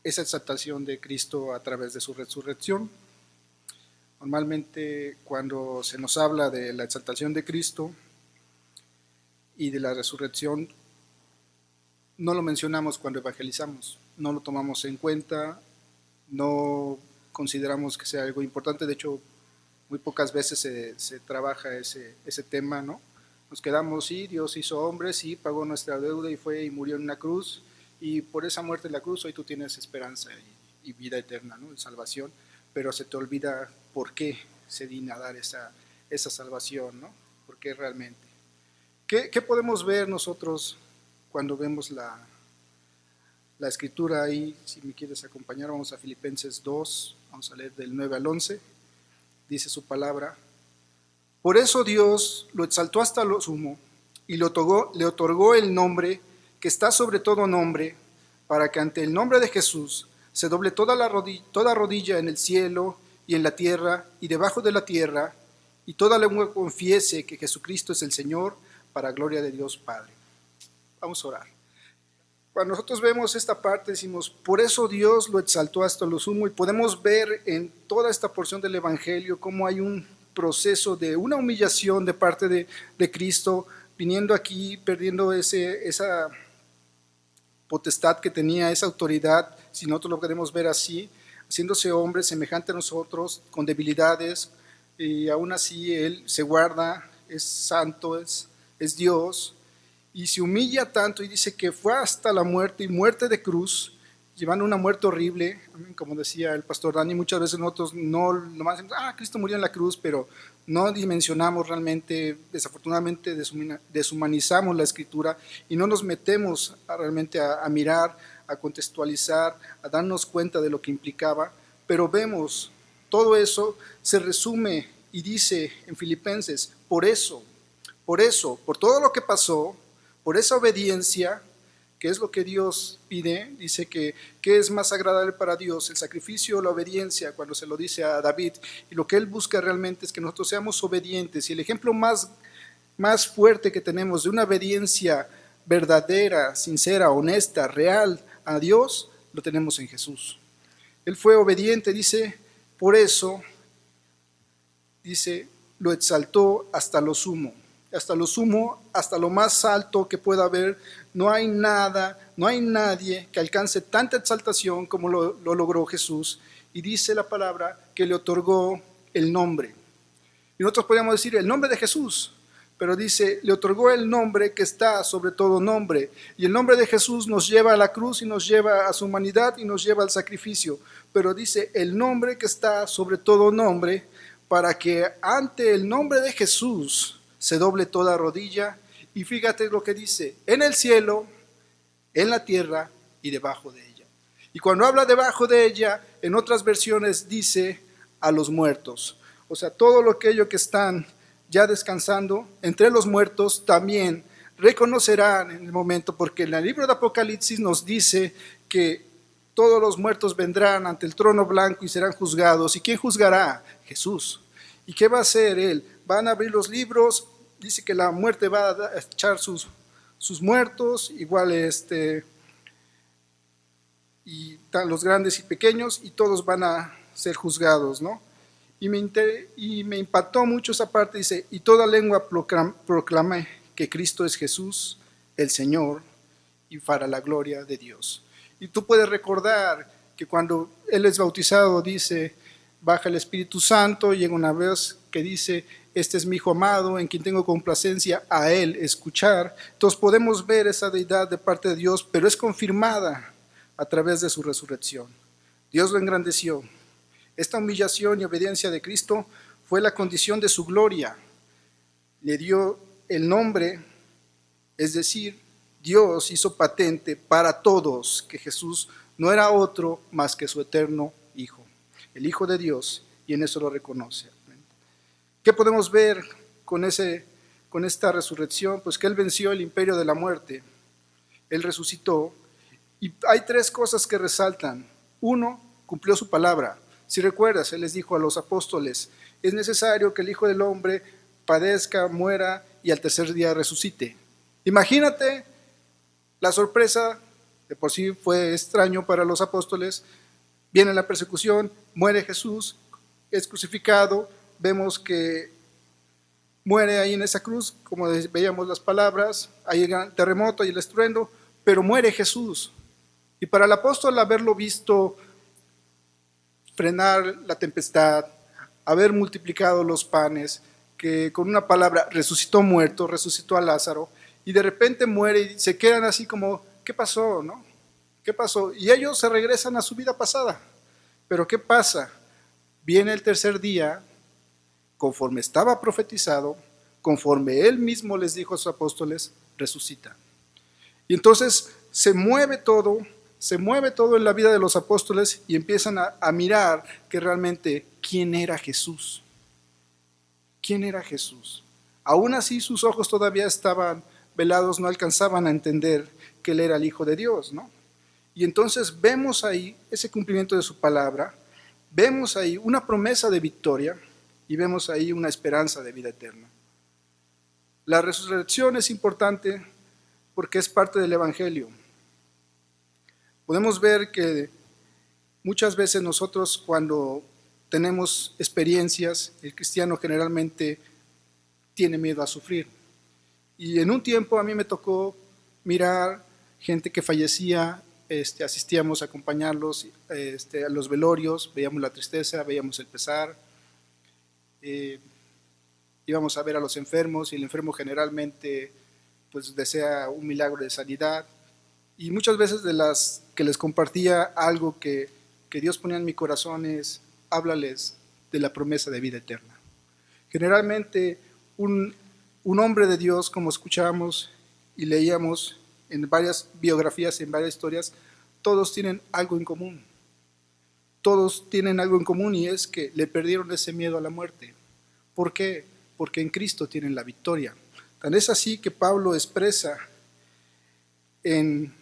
esa exaltación de Cristo a través de su resurrección. Normalmente cuando se nos habla de la exaltación de Cristo y de la resurrección, no lo mencionamos cuando evangelizamos, no lo tomamos en cuenta, no consideramos que sea algo importante. De hecho, muy pocas veces se trabaja ese tema, ¿no? Nos quedamos, sí, Dios hizo hombre, sí, pagó nuestra deuda y fue y murió en una cruz, y por esa muerte en la cruz hoy tú tienes esperanza y vida eterna, ¿no? Salvación, pero se te olvida por qué se digna dar esa salvación, ¿no? ¿Por qué realmente? ¿Qué podemos ver nosotros cuando vemos la escritura ahí? Si me quieres acompañar, vamos a Filipenses 2, vamos a leer del 9 al 11, dice su palabra. Por eso Dios lo exaltó hasta lo sumo y le otorgó el nombre que está sobre todo nombre, para que ante el nombre de Jesús se doble toda rodilla en el cielo y en la tierra y debajo de la tierra, y toda lengua confiese que Jesucristo es el Señor, para gloria de Dios Padre. Vamos a orar. Cuando nosotros vemos esta parte decimos, por eso Dios lo exaltó hasta lo sumo, y podemos ver en toda esta porción del Evangelio cómo hay un proceso de una humillación de parte de Cristo, viniendo aquí, perdiendo esa potestad que tenía, esa autoridad, si nosotros lo queremos ver así, haciéndose hombre semejante a nosotros, con debilidades, y aún así Él se guarda, es santo, es Dios, y se humilla tanto y dice que fue hasta la muerte, y muerte de cruz, llevando una muerte horrible. Como decía el pastor Dani, muchas veces nosotros nomás decimos, Cristo murió en la cruz, pero no dimensionamos realmente, desafortunadamente deshumanizamos la escritura y no nos metemos realmente a mirar, a contextualizar, a darnos cuenta de lo que implicaba, pero vemos todo eso se resume y dice en Filipenses, por por todo lo que pasó, por esa obediencia, que es lo que Dios pide, dice que es más agradable para Dios, el sacrificio o la obediencia, cuando se lo dice a David, y lo que él busca realmente es que nosotros seamos obedientes, y el ejemplo más fuerte que tenemos de una obediencia verdadera, sincera, honesta, real a Dios, lo tenemos en Jesús. Él fue obediente, dice, por eso, dice, lo exaltó hasta lo sumo, hasta lo más alto que pueda haber. No hay nada, no hay nadie que alcance tanta exaltación como lo logró Jesús. Y dice la palabra que le otorgó el nombre. Y nosotros podríamos decir el nombre de Jesús, pero dice, le otorgó el nombre que está sobre todo nombre. Y el nombre de Jesús nos lleva a la cruz y nos lleva a su humanidad y nos lleva al sacrificio. Pero dice, el nombre que está sobre todo nombre, para que ante el nombre de Jesús se doble toda rodilla. Y fíjate lo que dice, en el cielo, en la tierra y debajo de ella. Y cuando habla debajo de ella, en otras versiones dice a los muertos. O sea, todo aquello que están ya descansando entre los muertos también reconocerán en el momento, porque en el libro de Apocalipsis nos dice que todos los muertos vendrán ante el trono blanco y serán juzgados. ¿Y quién juzgará? Jesús. ¿Y qué va a hacer Él? Van a abrir los libros, dice que la muerte va a echar sus muertos, igual y los grandes y pequeños, y todos van a ser juzgados, ¿no? Y me impactó mucho esa parte, dice, y toda lengua proclame que Cristo es Jesús, el Señor, y para la gloria de Dios. Y tú puedes recordar que cuando Él es bautizado, dice, baja el Espíritu Santo, y llega una vez que dice, este es mi Hijo amado, en quien tengo complacencia, a Él escuchar. Entonces podemos ver esa deidad de parte de Dios, pero es confirmada a través de su resurrección. Dios lo engrandeció. Esta humillación y obediencia de Cristo fue la condición de su gloria. Le dio el nombre, es decir, Dios hizo patente para todos que Jesús no era otro más que su eterno Hijo, el Hijo de Dios, y en eso lo reconoce. ¿Qué podemos ver con esta resurrección? Pues que Él venció el imperio de la muerte, Él resucitó, y hay tres cosas que resaltan. Uno, cumplió su palabra. Si recuerdas, Él les dijo a los apóstoles, es necesario que el Hijo del Hombre padezca, muera y al tercer día resucite. Imagínate la sorpresa De por sí fue extraño para los apóstoles. Viene la persecución, muere Jesús, es crucificado, vemos que muere ahí en esa cruz, como veíamos las palabras, hay el terremoto y el estruendo, pero muere Jesús. Y para el apóstol haberlo visto frenar la tempestad, haber multiplicado los panes, que con una palabra resucitó muerto, resucitó a Lázaro, y de repente muere y se quedan así como, ¿qué pasó? ¿No? ¿Qué pasó? Y ellos se regresan a su vida pasada. Pero ¿qué pasa? Viene el tercer día, conforme estaba profetizado, conforme él mismo les dijo a sus apóstoles, resucita. Y entonces se mueve todo en la vida de los apóstoles y empiezan a mirar que realmente quién era Jesús. ¿Quién era Jesús? Aún así sus ojos todavía estaban velados, no alcanzaban a entender que él era el Hijo de Dios, ¿no? Y entonces vemos ahí ese cumplimiento de su palabra, vemos ahí una promesa de victoria y vemos ahí una esperanza de vida eterna. La resurrección es importante porque es parte del Evangelio. Podemos ver que muchas veces nosotros cuando tenemos experiencias, el cristiano generalmente tiene miedo a sufrir. Y en un tiempo a mí me tocó mirar gente que fallecía, asistíamos a acompañarlos a los velorios, veíamos la tristeza, veíamos el pesar, íbamos a ver a los enfermos y el enfermo generalmente pues desea un milagro de sanidad. Y muchas veces de las que les compartía algo que Dios ponía en mi corazón es, háblales de la promesa de vida eterna. Generalmente un hombre de Dios, como escuchábamos y leíamos en varias biografías, en varias historias, todos tienen algo en común. Todos tienen algo en común y es que le perdieron ese miedo a la muerte. ¿Por qué? Porque en Cristo tienen la victoria. Tan es así que Pablo expresa en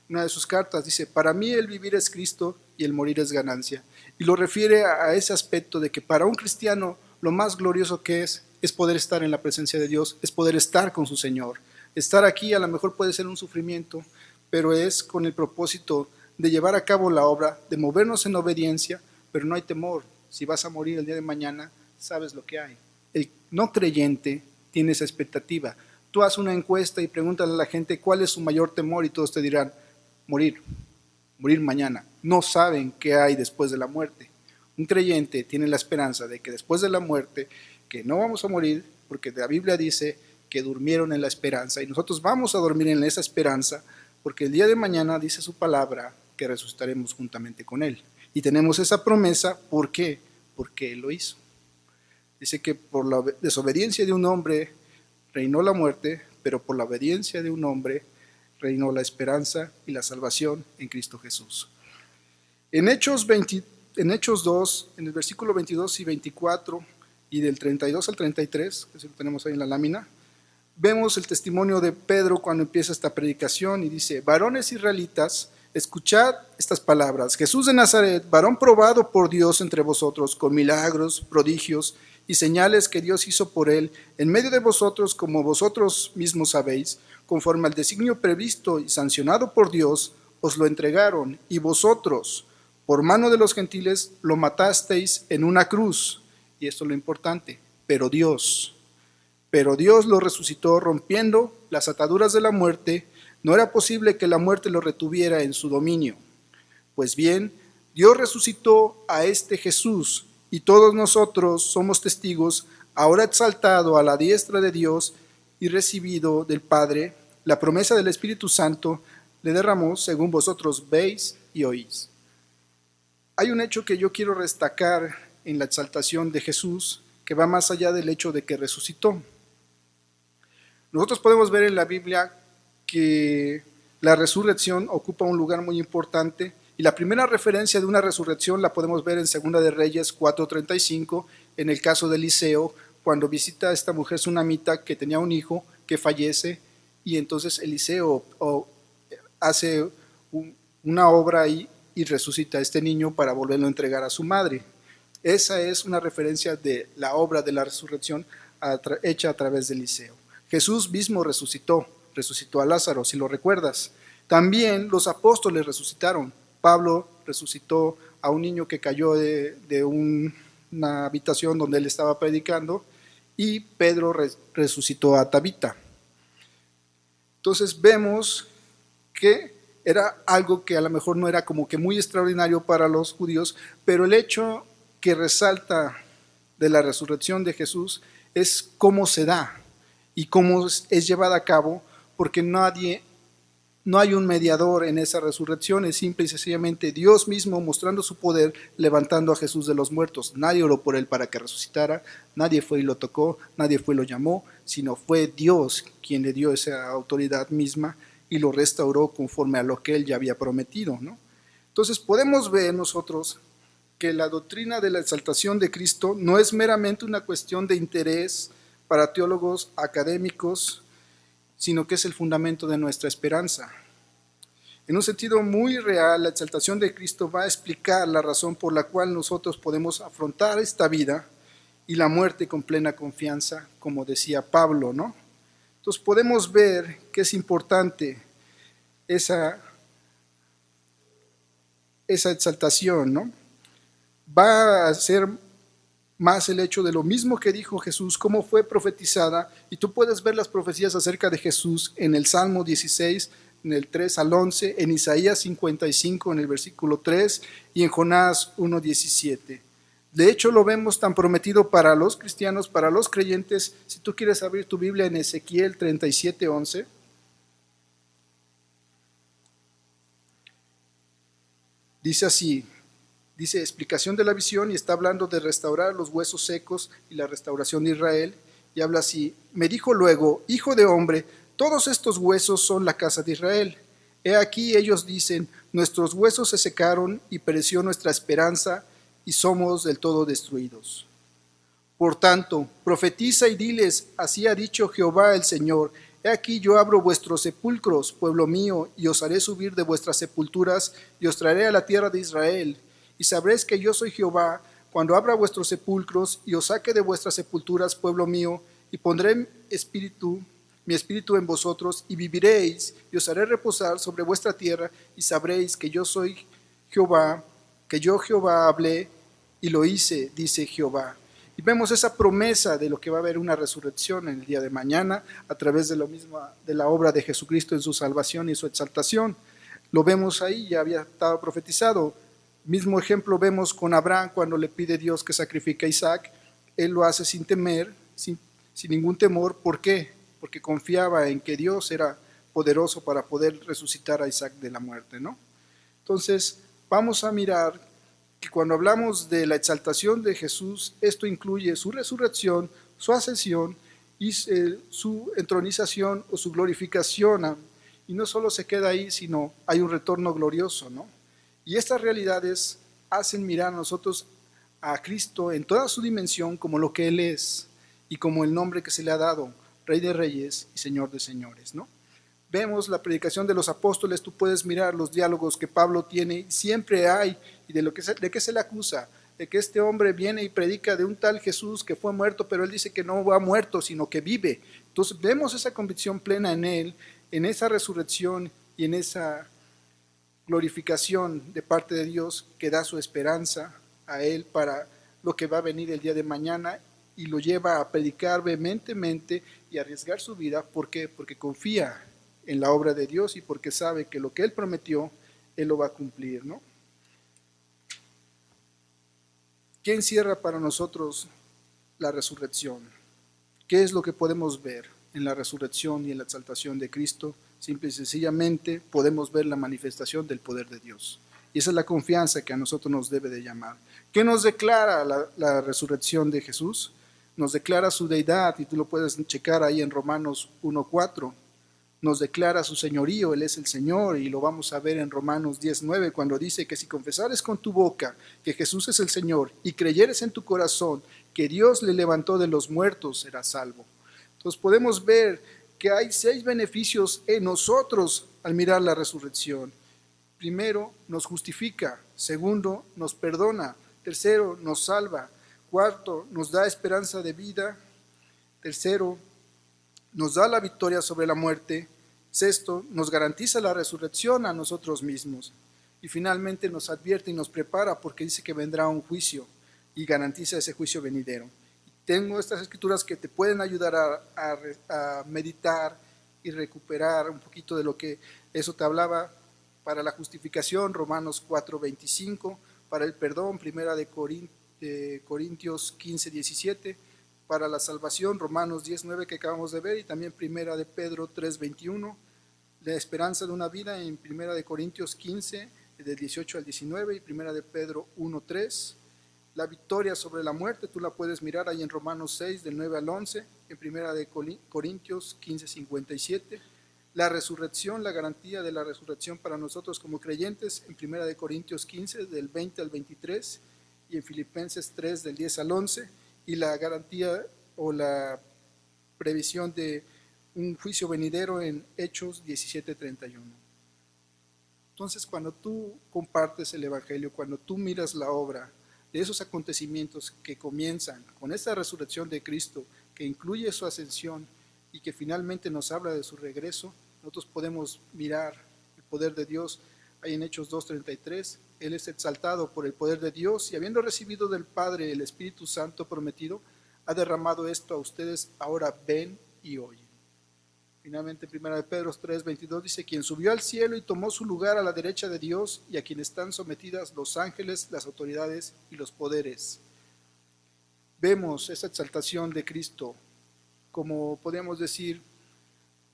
una de sus cartas, dice, para mí el vivir es Cristo y el morir es ganancia. Y lo refiere a ese aspecto de que para un cristiano lo más glorioso que es poder estar en la presencia de Dios, es poder estar con su Señor. Estar aquí a lo mejor puede ser un sufrimiento, pero es con el propósito de llevar a cabo la obra, de movernos en obediencia, pero no hay temor. Si vas a morir el día de mañana, sabes lo que hay. El no creyente tiene esa expectativa. Tú haces una encuesta y pregúntale a la gente cuál es su mayor temor y todos te dirán, morir mañana. No saben qué hay después de la muerte. Un creyente tiene la esperanza de que después de la muerte, que no vamos a morir, porque la Biblia dice que durmieron en la esperanza y nosotros vamos a dormir en esa esperanza, porque el día de mañana dice su palabra que resucitaremos juntamente con Él. Y tenemos esa promesa, ¿por qué? Porque Él lo hizo. Dice que por la desobediencia de un hombre reinó la muerte, pero por la obediencia de un hombre reinó la esperanza y la salvación en Cristo Jesús. En Hechos 2, en el versículo 22 y 24 y del 32 al 33, que lo tenemos ahí en la lámina, vemos el testimonio de Pedro cuando empieza esta predicación y dice, varones israelitas, escuchad estas palabras. Jesús de Nazaret, varón probado por Dios entre vosotros, con milagros, prodigios y señales que Dios hizo por él, en medio de vosotros, como vosotros mismos sabéis, conforme al designio previsto y sancionado por Dios, os lo entregaron, y vosotros, por mano de los gentiles, lo matasteis en una cruz. Y esto es lo importante, pero Dios lo resucitó rompiendo las ataduras de la muerte. No era posible que la muerte lo retuviera en su dominio. Pues bien, Dios resucitó a este Jesús y todos nosotros somos testigos, ahora exaltado a la diestra de Dios y recibido del Padre, la promesa del Espíritu Santo le derramó según vosotros veis y oís. Hay un hecho que yo quiero destacar en la exaltación de Jesús que va más allá del hecho de que resucitó. Nosotros podemos ver en la Biblia que la resurrección ocupa un lugar muy importante y la primera referencia de una resurrección la podemos ver en Segunda de Reyes 4:35, en el caso de Eliseo, cuando visita a esta mujer sunamita que tenía un hijo que fallece y entonces Eliseo hace una obra ahí y resucita a este niño para volverlo a entregar a su madre. Esa es una referencia de la obra de la resurrección hecha a través de Eliseo. Jesús mismo resucitó. resucitó a Lázaro, si lo recuerdas. También los apóstoles resucitaron. Pablo resucitó a un niño que cayó de una habitación donde él estaba predicando, y Pedro resucitó a Tabita. Entonces vemos que era algo que a lo mejor no era como que muy extraordinario para los judíos, pero el hecho que resalta de la resurrección de Jesús es cómo se da y cómo es llevada a cabo, porque no hay un mediador en esa resurrección, es simple y sencillamente Dios mismo mostrando su poder, levantando a Jesús de los muertos. Nadie oró por él para que resucitara, nadie fue y lo tocó, nadie fue y lo llamó, sino fue Dios quien le dio esa autoridad misma y lo restauró conforme a lo que él ya había prometido, ¿no? Entonces podemos ver nosotros que la doctrina de la exaltación de Cristo no es meramente una cuestión de interés para teólogos académicos, sino que es el fundamento de nuestra esperanza. En un sentido muy real, la exaltación de Cristo va a explicar la razón por la cual nosotros podemos afrontar esta vida y la muerte con plena confianza, como decía Pablo, ¿no? Entonces podemos ver que es importante esa exaltación, ¿no? Va a ser más el hecho de lo mismo que dijo Jesús, cómo fue profetizada, y tú puedes ver las profecías acerca de Jesús en el Salmo 16, en el 3 al 11, en Isaías 55, en el versículo 3, y en Jonás 1:17. De hecho, lo vemos tan prometido para los cristianos, para los creyentes. Si tú quieres abrir tu Biblia en Ezequiel 37:11. Dice así, dice explicación de la visión, y está hablando de restaurar los huesos secos y la restauración de Israel, y habla así: me dijo luego, hijo de hombre, todos estos huesos son la casa de Israel. He aquí ellos dicen, nuestros huesos se secaron y pereció nuestra esperanza y somos del todo destruidos. Por tanto, profetiza y diles, así ha dicho Jehová el Señor, he aquí yo abro vuestros sepulcros, pueblo mío, y os haré subir de vuestras sepulturas y os traeré a la tierra de Israel. Y sabréis que yo soy Jehová, cuando abra vuestros sepulcros y os saque de vuestras sepulturas, pueblo mío, y pondré mi espíritu en vosotros, y viviréis, y os haré reposar sobre vuestra tierra, y sabréis que yo soy Jehová, que yo Jehová hablé y lo hice, dice Jehová. Y vemos esa promesa de lo que va a haber una resurrección en el día de mañana a través de lo mismo, de la obra de Jesucristo en su salvación y su exaltación. Lo vemos ahí, ya había estado profetizado. Mismo ejemplo vemos con Abraham cuando le pide Dios que sacrifique a Isaac. Él lo hace sin temer, sin ningún temor. ¿Por qué? Porque confiaba en que Dios era poderoso para poder resucitar a Isaac de la muerte, ¿no? Entonces, vamos a mirar que cuando hablamos de la exaltación de Jesús, esto incluye su resurrección, su ascensión y su entronización o su glorificación. Y no solo se queda ahí, sino hay un retorno glorioso, ¿no? Y estas realidades hacen mirar a nosotros a Cristo en toda su dimensión como lo que Él es y como el nombre que se le ha dado, Rey de Reyes y Señor de Señores, ¿no? Vemos la predicación de los apóstoles, tú puedes mirar los diálogos que Pablo tiene, siempre hay, y de qué se le acusa, de que este hombre viene y predica de un tal Jesús que fue muerto, pero él dice que no ha muerto, sino que vive. Entonces vemos esa convicción plena en él, en esa resurrección y en esa glorificación de parte de Dios que da su esperanza a él para lo que va a venir el día de mañana, y lo lleva a predicar vehementemente y a arriesgar su vida. ¿Por qué? Porque confía en la obra de Dios y porque sabe que lo que Él prometió, Él lo va a cumplir, ¿no? ¿Qué encierra para nosotros la resurrección? ¿Qué es lo que podemos ver en la resurrección y en la exaltación de Cristo? Simple y sencillamente podemos ver la manifestación del poder de Dios. Y esa es la confianza que a nosotros nos debe de llamar. ¿Qué nos declara la resurrección de Jesús? Nos declara su deidad, y tú lo puedes checar ahí en Romanos 1:4. Nos declara su señorío, Él es el Señor, y lo vamos a ver en Romanos 10:9, cuando dice que si confesares con tu boca que Jesús es el Señor y creyeres en tu corazón que Dios le levantó de los muertos, serás salvo. Entonces podemos ver que hay 6 beneficios en nosotros al mirar la resurrección. Primero, nos justifica. Segundo, nos perdona. Tercero, nos salva. Cuarto, nos da esperanza de vida. Tercero, nos da la victoria sobre la muerte. Sexto, nos garantiza la resurrección a nosotros mismos. Y finalmente nos advierte y nos prepara porque dice que vendrá un juicio y garantiza ese juicio venidero. Tengo estas escrituras que te pueden ayudar a meditar y recuperar un poquito de lo que eso te hablaba para la justificación, Romanos 4:25, para el perdón, primera de Corintios 15:17, para la salvación, Romanos 10:9 que acabamos de ver, y también primera de Pedro 3:21, la esperanza de una vida en primera de Corintios 15, de 18 al 19, y primera de Pedro 1:3. La victoria sobre la muerte, tú la puedes mirar ahí en Romanos 6, del 9 al 11, en primera de Corintios 15:57. La resurrección, la garantía de la resurrección para nosotros como creyentes, en primera de Corintios 15, del 20 al 23, y en Filipenses 3, del 10 al 11, y la garantía o la previsión de un juicio venidero en Hechos 17:31. Entonces, cuando tú compartes el Evangelio, cuando tú miras la obra de esos acontecimientos que comienzan con esta resurrección de Cristo, que incluye su ascensión y que finalmente nos habla de su regreso, nosotros podemos mirar el poder de Dios. Ahí en Hechos 2:33, Él es exaltado por el poder de Dios y habiendo recibido del Padre el Espíritu Santo prometido, ha derramado esto a ustedes, ahora ven y oyen. Finalmente, en 1 Pedro 3:22 dice, quien subió al cielo y tomó su lugar a la derecha de Dios y a quien están sometidas los ángeles, las autoridades y los poderes. Vemos esa exaltación de Cristo, como podemos decir,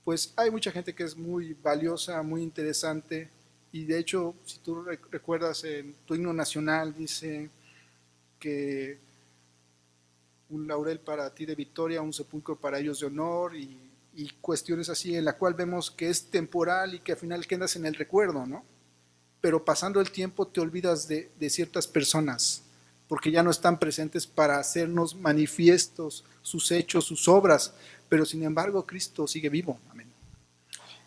pues hay mucha gente que es muy valiosa, muy interesante, y de hecho, si tú recuerdas en tu himno nacional, dice que un laurel para ti de victoria, un sepulcro para ellos de honor, y cuestiones así, en la cual vemos que es temporal y que al final quedas en el recuerdo, ¿no? Pero pasando el tiempo te olvidas de ciertas personas, porque ya no están presentes para hacernos manifiestos sus hechos, sus obras, pero sin embargo Cristo sigue vivo, amén.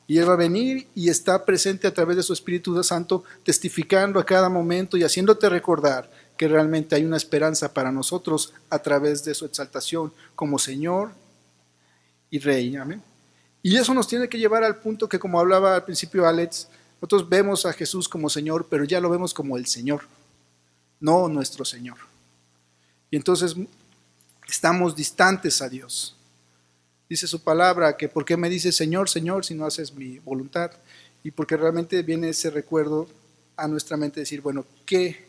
Y Él va a venir y está presente a través de su Espíritu Santo, testificando a cada momento y haciéndote recordar que realmente hay una esperanza para nosotros a través de su exaltación como Señor y Rey, amén. Y eso nos tiene que llevar al punto que, como hablaba al principio Alex, nosotros vemos a Jesús como Señor, pero ya lo vemos como el Señor, no nuestro Señor. Y entonces estamos distantes a Dios. Dice su palabra que ¿por qué me dices Señor, Señor, si no haces mi voluntad? Y porque realmente viene ese recuerdo a nuestra mente decir, bueno, ¿qué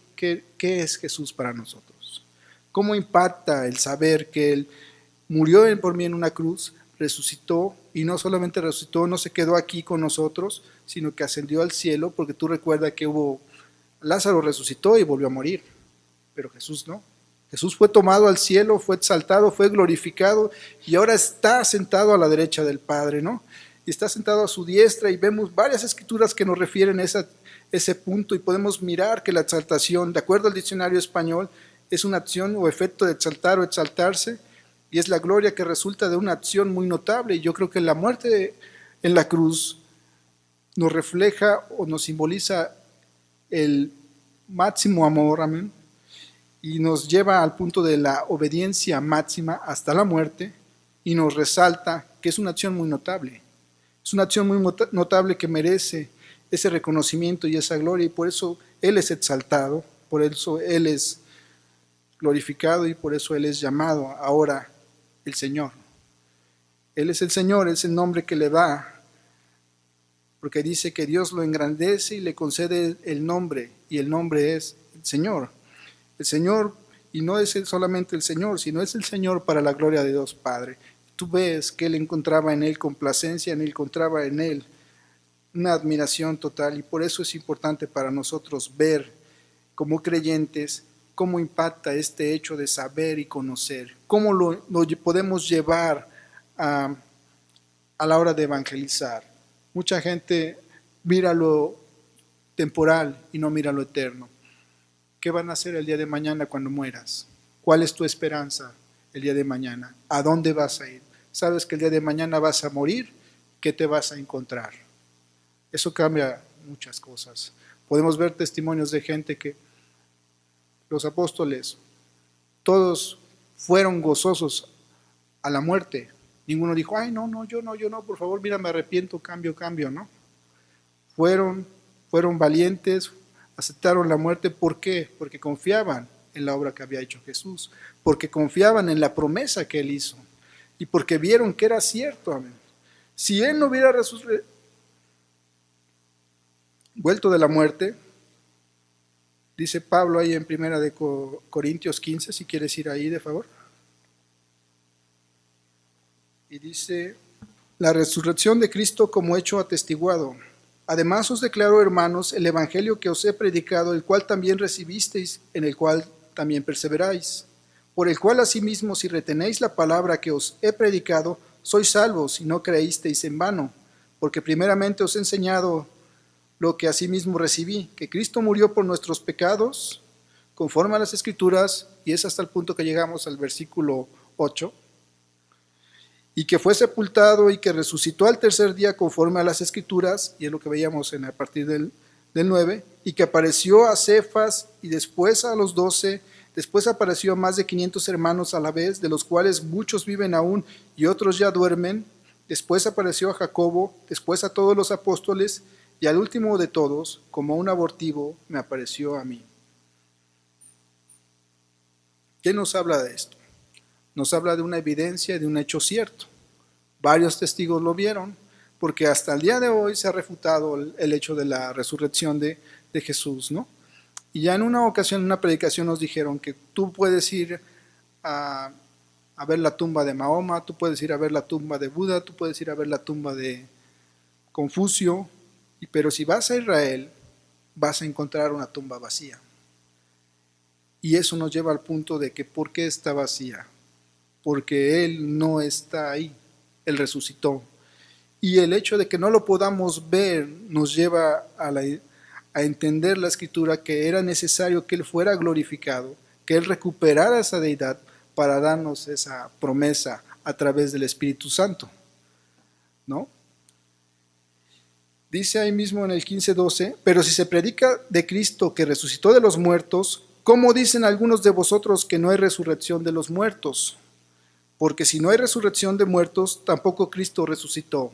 es Jesús para nosotros? ¿Cómo impacta el saber que Él murió por mí en una cruz, resucitó, y no solamente resucitó, no se quedó aquí con nosotros, sino que ascendió al cielo, porque tú recuerdas que Lázaro resucitó y volvió a morir, pero Jesús no. Jesús fue tomado al cielo, fue exaltado, fue glorificado, y ahora está sentado a la derecha del Padre, ¿no? Y está sentado a su diestra, y vemos varias escrituras que nos refieren a ese punto, y podemos mirar que la exaltación, de acuerdo al diccionario español, es una acción o efecto de exaltar o exaltarse, y es la gloria que resulta de una acción muy notable. Y yo creo que la muerte en la cruz nos refleja o nos simboliza el máximo amor, amén, y nos lleva al punto de la obediencia máxima hasta la muerte, y nos resalta que es una acción muy notable. Es una acción muy notable que merece ese reconocimiento y esa gloria, y por eso Él es exaltado, por eso Él es glorificado, y por eso Él es llamado ahora el Señor. Él es el Señor, es el nombre que le da, porque dice que Dios lo engrandece y le concede el nombre, y el nombre es el Señor. El Señor, y no es solamente el Señor, sino es el Señor para la gloria de Dios Padre. Tú ves que Él encontraba en Él complacencia, encontraba en Él una admiración total, y por eso es importante para nosotros ver como creyentes cómo impacta este hecho de saber y conocer, cómo lo podemos llevar a la hora de evangelizar. Mucha gente mira lo temporal y no mira lo eterno. ¿Qué van a hacer el día de mañana cuando mueras? ¿Cuál es tu esperanza el día de mañana? ¿A dónde vas a ir? ¿Sabes que el día de mañana vas a morir? ¿Qué te vas a encontrar? Eso cambia muchas cosas. Podemos ver testimonios de gente que los apóstoles, todos fueron gozosos a la muerte, Ninguno dijo, ay, no, yo no, por favor, mira, me arrepiento, cambio, ¿no? Fueron valientes, aceptaron la muerte. ¿Por qué? Porque confiaban en la obra que había hecho Jesús, porque confiaban en la promesa que Él hizo y porque vieron que era cierto. Amén. Si Él no hubiera vuelto de la muerte, dice Pablo ahí en 1 Corintios 15, si quieres ir ahí de favor. Y dice, la resurrección de Cristo como hecho atestiguado. Además os declaro, hermanos, el evangelio que os he predicado, el cual también recibisteis, en el cual también perseveráis. Por el cual asimismo, si retenéis la palabra que os he predicado, sois salvos, si no creísteis en vano. Porque primeramente os he enseñado lo que asimismo recibí, que Cristo murió por nuestros pecados, conforme a las Escrituras, y es hasta el punto que llegamos al versículo 8, y que fue sepultado y que resucitó al tercer día conforme a las Escrituras, y es lo que veíamos a partir del 9, y que apareció a Cefas y después a los 12, después apareció a más de 500 hermanos a la vez, de los cuales muchos viven aún y otros ya duermen. Después apareció a Jacobo, después a todos los apóstoles, y al último de todos, como un abortivo, me apareció a mí. ¿Qué nos habla de esto? Nos habla de una evidencia, de un hecho cierto. Varios testigos lo vieron, porque hasta el día de hoy se ha refutado el hecho de la resurrección de Jesús, ¿no? Y ya en una ocasión, en una predicación, nos dijeron que tú puedes ir a ver la tumba de Mahoma, tú puedes ir a ver la tumba de Buda, tú puedes ir a ver la tumba de Confucio, pero si vas a Israel, vas a encontrar una tumba vacía. Y eso nos lleva al punto de que ¿por qué está vacía? Porque Él no está ahí, Él resucitó. Y el hecho de que no lo podamos ver nos lleva a entender la Escritura que era necesario que Él fuera glorificado, que Él recuperara esa deidad para darnos esa promesa a través del Espíritu Santo, ¿no? Dice ahí mismo en el 15:12, pero si se predica de Cristo que resucitó de los muertos, ¿cómo dicen algunos de vosotros que no hay resurrección de los muertos? Porque si no hay resurrección de muertos, tampoco Cristo resucitó.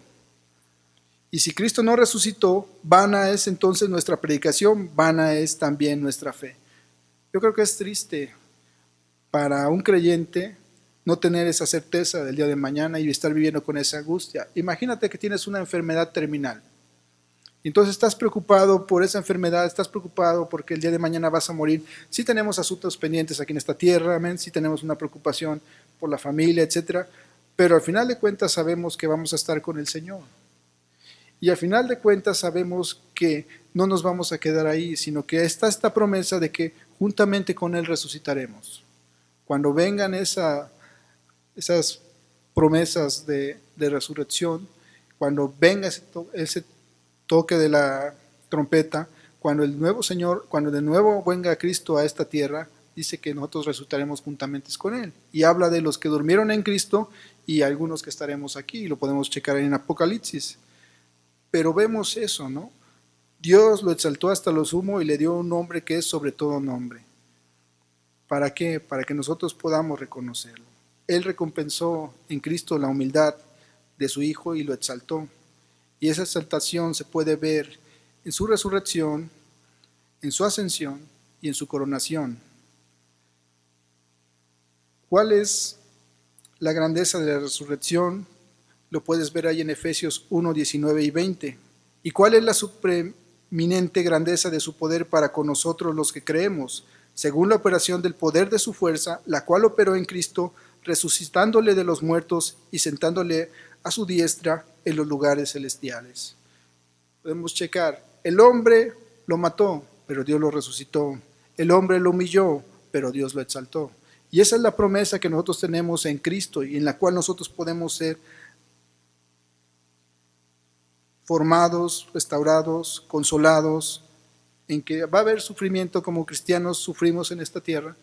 Y si Cristo no resucitó, vana es entonces nuestra predicación, vana es también nuestra fe. Yo creo que es triste para un creyente no tener esa certeza del día de mañana y estar viviendo con esa angustia. Imagínate que tienes una enfermedad terminal. Entonces estás preocupado por esa enfermedad, estás preocupado porque el día de mañana vas a morir. Sí tenemos asuntos pendientes aquí en esta tierra, amén, sí tenemos una preocupación por la familia, etcétera, pero al final de cuentas sabemos que vamos a estar con el Señor. Y al final de cuentas sabemos que no nos vamos a quedar ahí, sino que está esta promesa de que juntamente con Él resucitaremos. Cuando vengan esas promesas de resurrección, cuando venga ese toque de la trompeta, cuando el nuevo Señor, cuando de nuevo venga Cristo a esta tierra, dice que nosotros resucitaremos juntamente con Él. Y habla de los que durmieron en Cristo y algunos que estaremos aquí, y lo podemos checar en Apocalipsis. Pero vemos eso, ¿no? Dios lo exaltó hasta lo sumo y le dio un nombre que es sobre todo nombre. ¿Para qué? Para que nosotros podamos reconocerlo. Él recompensó en Cristo la humildad de su Hijo y lo exaltó. Y esa exaltación se puede ver en su resurrección, en su ascensión y en su coronación. ¿Cuál es la grandeza de la resurrección? Lo puedes ver ahí en Efesios 1, 19 y 20. ¿Y cuál es la supreeminente grandeza de su poder para con nosotros los que creemos? Según la operación del poder de su fuerza, la cual operó en Cristo, resucitándole de los muertos y sentándole a su diestra en los lugares celestiales. Podemos checar, el hombre lo mató, pero Dios lo resucitó. El hombre lo humilló, pero Dios lo exaltó. Y esa es la promesa que nosotros tenemos en Cristo y en la cual nosotros podemos ser formados, restaurados, consolados, en que va a haber sufrimiento como cristianos sufrimos en esta tierra,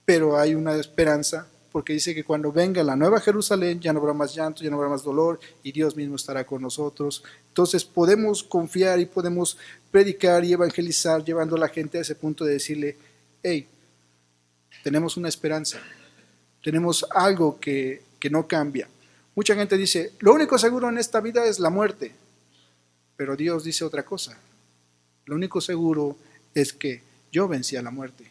pero hay una esperanza, porque dice que cuando venga la nueva Jerusalén ya no habrá más llanto, ya no habrá más dolor y Dios mismo estará con nosotros. Entonces podemos confiar y podemos predicar y evangelizar llevando a la gente a ese punto de decirle, hey, tenemos una esperanza, tenemos algo que no cambia. Mucha gente dice, lo único seguro en esta vida es la muerte, pero Dios dice otra cosa. Lo único seguro es que yo vencí a la muerte.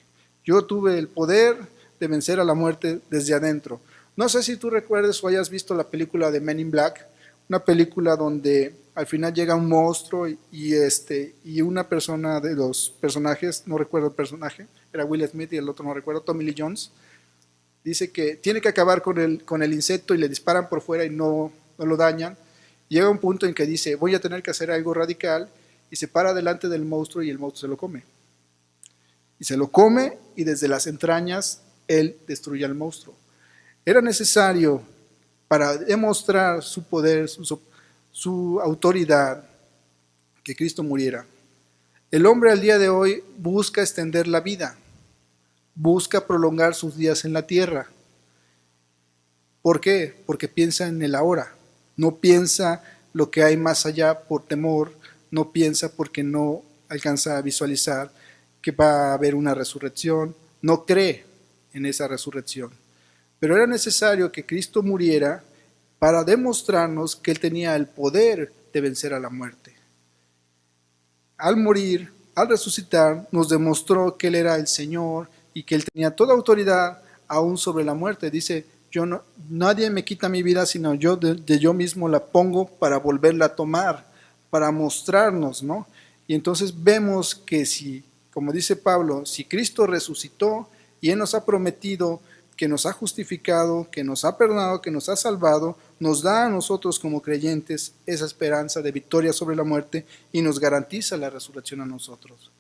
Yo tuve el poder de vencer a la muerte desde adentro. No sé si tú recuerdes o hayas visto la película de Men in Black, una película donde al final llega un monstruo y una persona de los personajes, no recuerdo el personaje, era Will Smith y el otro no recuerdo, Tommy Lee Jones, dice que tiene que acabar con el insecto y le disparan por fuera y no lo dañan. Llega un punto en que dice, voy a tener que hacer algo radical, y se para delante del monstruo y el monstruo se lo come. Y se lo come y desde las entrañas él destruye al monstruo. Era necesario para demostrar su poder, su autoridad, que Cristo muriera. El hombre al día de hoy busca extender la vida, busca prolongar sus días en la tierra. ¿Por qué? Porque piensa en el ahora, no piensa lo que hay más allá por temor, no piensa porque no alcanza a visualizar que va a haber una resurrección, no cree en esa resurrección. Pero era necesario que Cristo muriera para demostrarnos que Él tenía el poder de vencer a la muerte. Al morir, al resucitar, nos demostró que Él era el Señor y que Él tenía toda autoridad aún sobre la muerte. Dice, nadie me quita mi vida, sino yo de yo mismo la pongo para volverla a tomar, para mostrarnos, ¿no? Y entonces vemos que si, como dice Pablo, si Cristo resucitó y Él nos ha prometido que nos ha justificado, que nos ha perdonado, que nos ha salvado, nos da a nosotros como creyentes esa esperanza de victoria sobre la muerte y nos garantiza la resurrección a nosotros.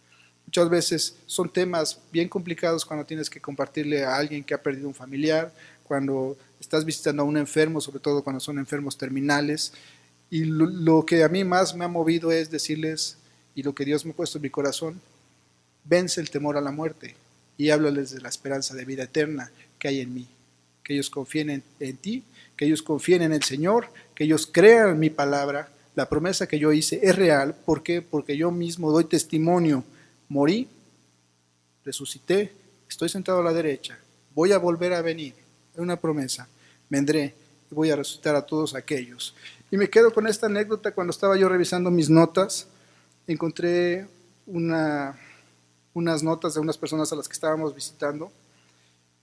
Muchas veces son temas bien complicados cuando tienes que compartirle a alguien que ha perdido un familiar, cuando estás visitando a un enfermo, sobre todo cuando son enfermos terminales. Y lo que a mí más me ha movido es decirles, y lo que Dios me ha puesto en mi corazón, vence el temor a la muerte y háblales de la esperanza de vida eterna que hay en mí. Que ellos confíen en ti, que ellos confíen en el Señor, que ellos crean en mi palabra. La promesa que yo hice es real. ¿Por qué? Porque yo mismo doy testimonio. Morí, resucité, estoy sentado a la derecha, voy a volver a venir. Es una promesa. Vendré y voy a resucitar a todos aquellos. Y me quedo con esta anécdota. Cuando estaba yo revisando mis notas, encontré unas notas de unas personas a las que estábamos visitando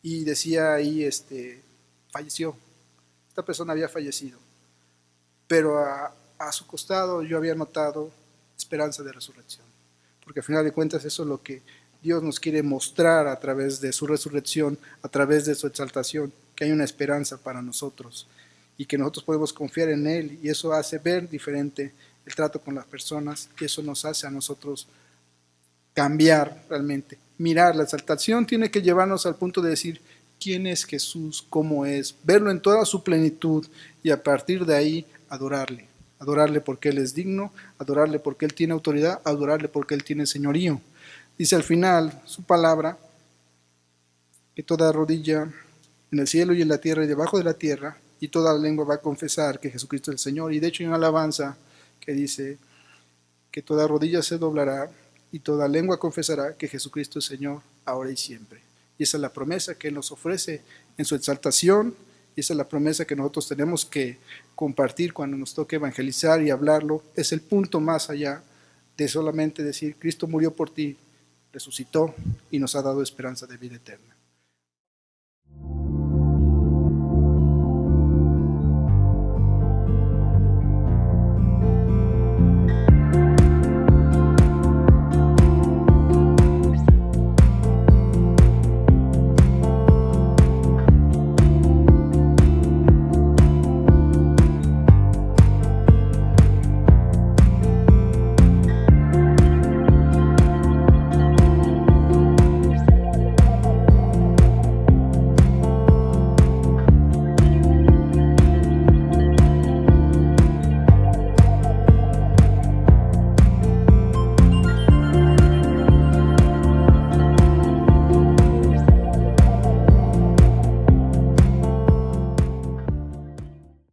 y decía ahí, falleció. Esta persona había fallecido, pero a su costado yo había notado esperanza de resurrección, porque al final de cuentas eso es lo que Dios nos quiere mostrar a través de su resurrección, a través de su exaltación, que hay una esperanza para nosotros y que nosotros podemos confiar en Él, y eso hace ver diferente el trato con las personas, y eso nos hace a nosotros cambiar realmente. Mirar, la exaltación tiene que llevarnos al punto de decir quién es Jesús, cómo es, verlo en toda su plenitud y a partir de ahí adorarle. Adorarle porque Él es digno, adorarle porque Él tiene autoridad, adorarle porque Él tiene señorío. Dice al final su palabra que toda rodilla en el cielo y en la tierra y debajo de la tierra y toda lengua va a confesar que Jesucristo es el Señor. Y de hecho hay una alabanza que dice que toda rodilla se doblará y toda lengua confesará que Jesucristo es Señor, ahora y siempre. Y esa es la promesa que Él nos ofrece en su exaltación, y esa es la promesa que nosotros tenemos que compartir cuando nos toque evangelizar y hablarlo. Es el punto más allá de solamente decir, Cristo murió por ti, resucitó y nos ha dado esperanza de vida eterna.